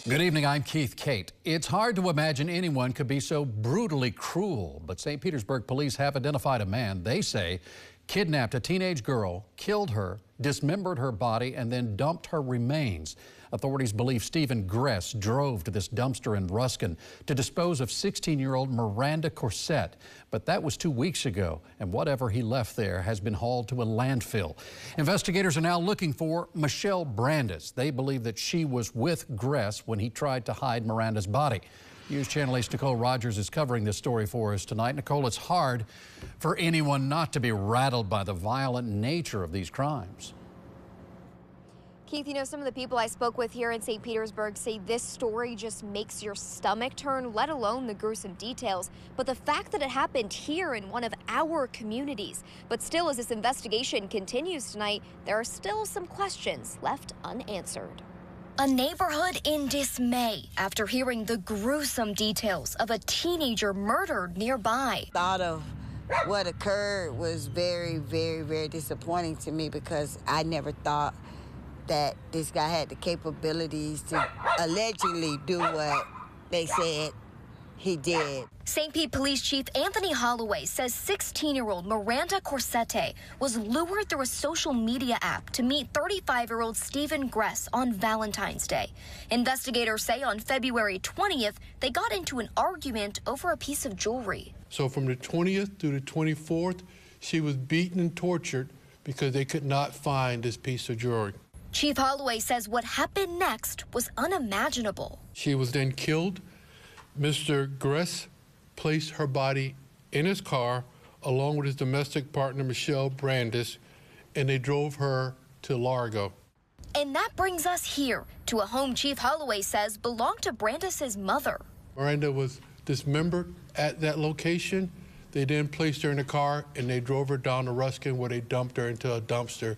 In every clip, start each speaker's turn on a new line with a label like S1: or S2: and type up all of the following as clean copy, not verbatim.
S1: Good evening, I'm Keith Kate. It's hard to imagine anyone could be so brutally cruel, but St. Petersburg police have identified a man they say kidnapped a teenage girl, killed her, dismembered her body, and then dumped her remains. Authorities believe Stephen Gress drove to this dumpster in Ruskin to dispose of 16-year-old Miranda Corsett. But that was 2 weeks ago, and whatever he left there has been hauled to a landfill. Investigators are now looking for Michelle Brandis. They believe that she was with Gress when he tried to hide Miranda's body. News Channel 8's Nicole Rogers is covering this story for us tonight. Nicole, it's hard for anyone not to be rattled by the violent nature of these crimes.
S2: Keith, you know, some of the people I spoke with here in St. Petersburg say this story just makes your stomach turn, let alone the gruesome details. But the fact that it happened here in one of our communities. But still, as this investigation continues tonight, there are still some questions left unanswered. A neighborhood in dismay after hearing the gruesome details of a teenager murdered nearby.
S3: Thought of what occurred was very, very, very disappointing to me because I never thought that this guy had the capabilities to allegedly do what they said he did.
S2: St. Pete Police Chief Anthony Holloway says 16-year-old Miranda Corsett was lured through a social media app to meet 35-year-old Stephen Gress on Valentine's Day. Investigators say on February 20th, they got into an argument over a piece of jewelry.
S4: So from the 20th to the 24th, she was beaten and tortured because they could not find this piece of jewelry.
S2: Chief Holloway says what happened next was unimaginable.
S4: She was then killed. Mr. Gress placed her body in his car along with his domestic partner, Michelle Brandis, and they drove her to Largo.
S2: And that brings us here to a home Chief Holloway says belonged to Brandis's mother.
S4: Miranda was dismembered at that location. They then placed her in a car and they drove her down to Ruskin where they dumped her into a dumpster,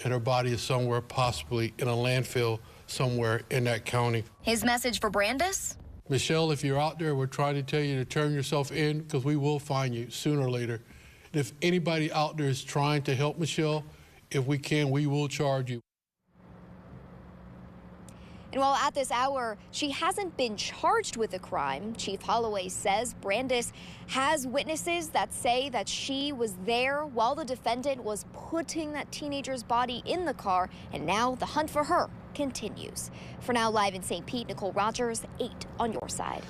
S4: and her body is somewhere possibly in a landfill somewhere in that county.
S2: His message for Brandis?
S4: Michelle, if you're out there, we're trying to tell you to turn yourself in because we will find you sooner or later. And if anybody out there is trying to help Michelle, if we can, we will charge you.
S2: And while at this hour, she hasn't been charged with a crime, Chief Holloway says Brandis has witnesses that say that she was there while the defendant was putting that teenager's body in the car, and now the hunt for her continues. For now, live in St. Pete, Nicole Rogers, 8 on your side.